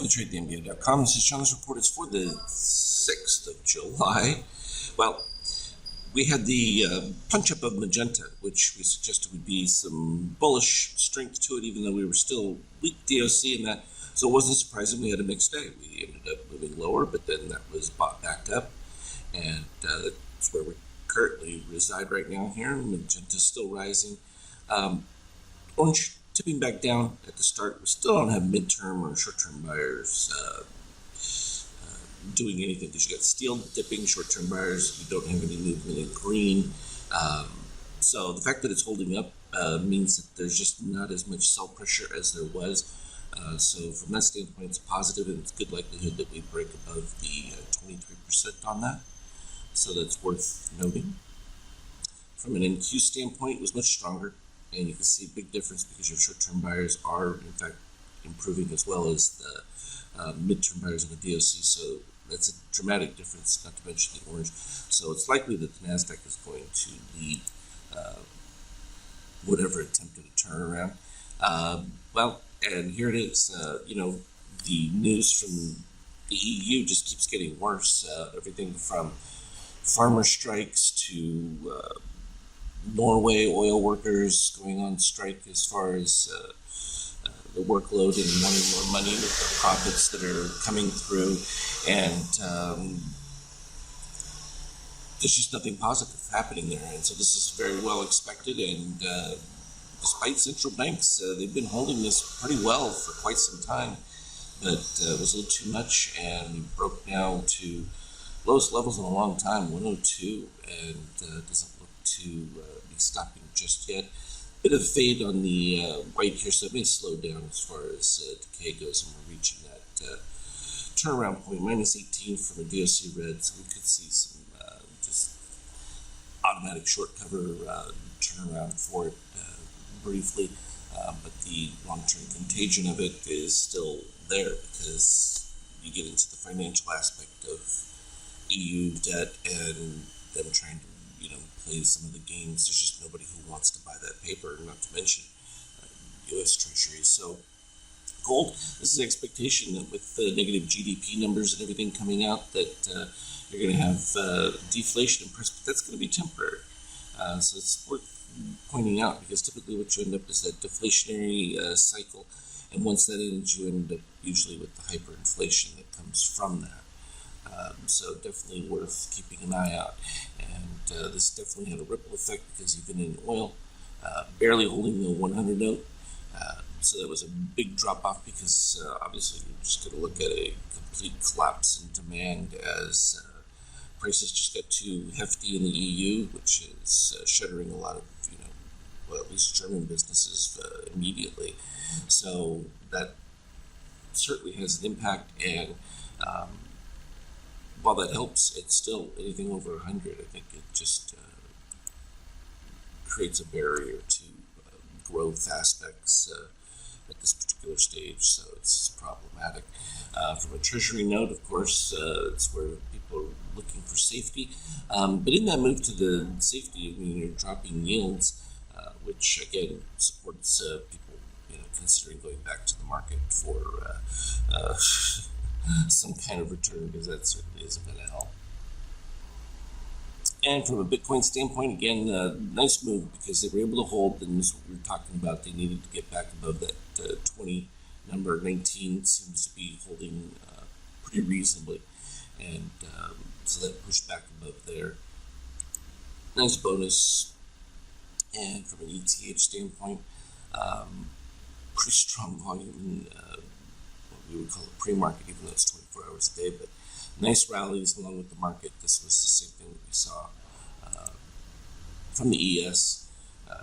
Welcome to TradeTheNBA.com. This is John's report. It's for the 6th of July. Well, we had the punch-up of Magenta, which we suggested would be some bullish strength to it, even though we were still weak DOC in that. So it wasn't surprising we had a mixed day. We ended up moving lower, but then that was bought back up. And that's where we currently reside right now here. Magenta's still rising. Orange tipping back down at the start. We still don't have midterm or short-term buyers doing anything because you got steel dipping, short-term buyers. You don't have any movement in green. So the fact that it's holding up means that there's just not as much sell pressure as there was. So from that standpoint, it's positive, and it's good likelihood that we break above the 23% on that. So that's worth noting. From an NQ standpoint, it was much stronger. And you can see a big difference because your short-term buyers are, in fact, improving as well as the mid-term buyers in the DOC. So that's a dramatic difference, not to mention the orange. So it's likely that the NASDAQ is going to lead whatever attempted a turnaround. Well, and here it is. The news from the EU just keeps getting worse. Everything from farmer strikes to Norway oil workers going on strike as far as the workload and wanting more money with the profits that are coming through, and there's just nothing positive happening there. And so this is very well expected, and despite central banks, they've been holding this pretty well for quite some time, but it was a little too much, and we broke down to lowest levels in a long time, 102, and doesn't look to be stopping just yet. Bit of fade on the white here, so it may slow down as far as decay goes, and we're reaching that turnaround point, minus 18 from a DOC red, so we could see some just automatic short cover turnaround for it briefly, but the long-term contagion of it is still there because you get into the financial aspect of EU debt and them trying to play some of the games. There's just nobody who wants to buy that paper, not to mention U.S. Treasuries. So gold, this is the expectation that with the negative GDP numbers and everything coming out that you're going to have deflation and price, but that's going to be temporary. So it's worth pointing out because typically what you end up is that deflationary cycle, and once that ends, you end up usually with the hyperinflation that comes from that. So definitely worth keeping an eye out. And this definitely had a ripple effect because even in oil, barely holding the 100 note. So that was a big drop off because obviously you're just going to look at a complete collapse in demand as prices just got too hefty in the EU, which is shuttering a lot of, at least German businesses immediately. So that certainly has an impact, and while that helps, it's still anything over 100. I think it just creates a barrier to growth aspects at this particular stage, so it's problematic. From a treasury note, of course, it's where people are looking for safety. But in that move to the safety, you're dropping yields, which again supports people, considering going back to the market for some kind of return, because that certainly isn't going to help. And from a Bitcoin standpoint, again, nice move because they were able to hold, and this is what we were talking about. They needed to get back above that 20 number. 19 seems to be holding pretty reasonably, and so that pushed back above there. Nice bonus. And from an ETH standpoint, pretty strong volume in what we would call a pre-market, even though it's 24 hours a day, but nice rallies along with the market. This was the same thing that we saw from the ES.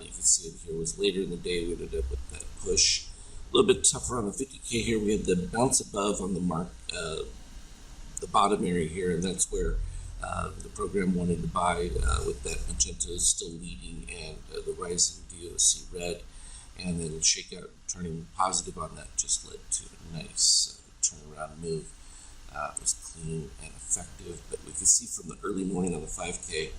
You can see it here was later in the day. We ended up with that push. A little bit tougher on the 50K here. We had the bounce above on the mark, the bottom area here, and that's where the program wanted to buy with that Magenta still leading and the rising DOC red, and then shakeout turning positive on that just led to a nice turnaround move. It was clean and effective, but we could see from the early morning on the 5K,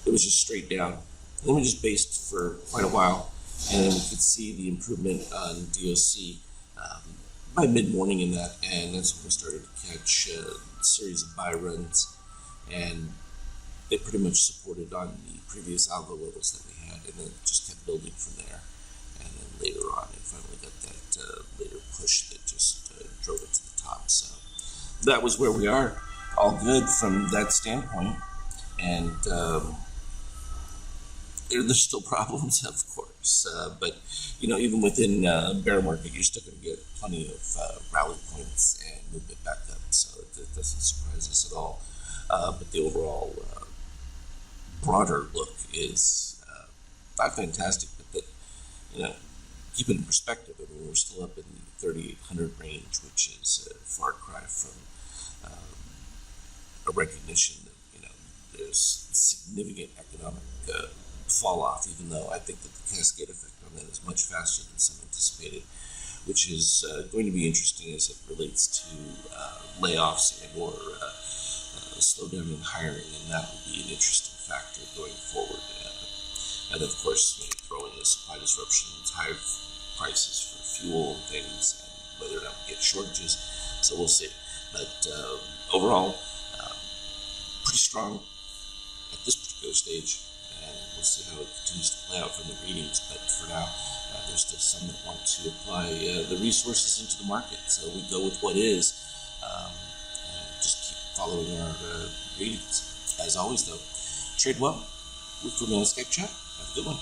it was just straight down. And then we just based for quite a while, and then we could see the improvement on DOC by mid-morning in that, and that's when we started to catch a series of buy runs, and they pretty much supported on the previous algo levels that we had, and then just kept building from there. And then later on, it finally got that later push that just drove it to the top. So that was where we are, all good from that standpoint. And there's still problems, of course, but even within bear market, you're still going to get plenty of rally points and movement back up. So it doesn't surprise us at all. But the overall broader look is not fantastic, but that keep it in perspective. I mean, we're still up in the 3,800 range, which is a far cry from a recognition that there's significant economic fall off, even though I think that the cascade effect on that is much faster than some anticipated, which is going to be interesting as it relates to layoffs and or slowdown in hiring, and that will be an interesting factor going forward. And of course, throw in the supply disruptions, higher prices for fuel and things, and whether or not we get shortages. So we'll see. But overall, pretty strong at this particular stage, and we'll see how it continues to play out from the readings. But for now, there's still some that want to apply the resources into the market. So we go with what is, and just keep following our readings. As always, though, trade well. Look for me on Skype chat. Have a good one.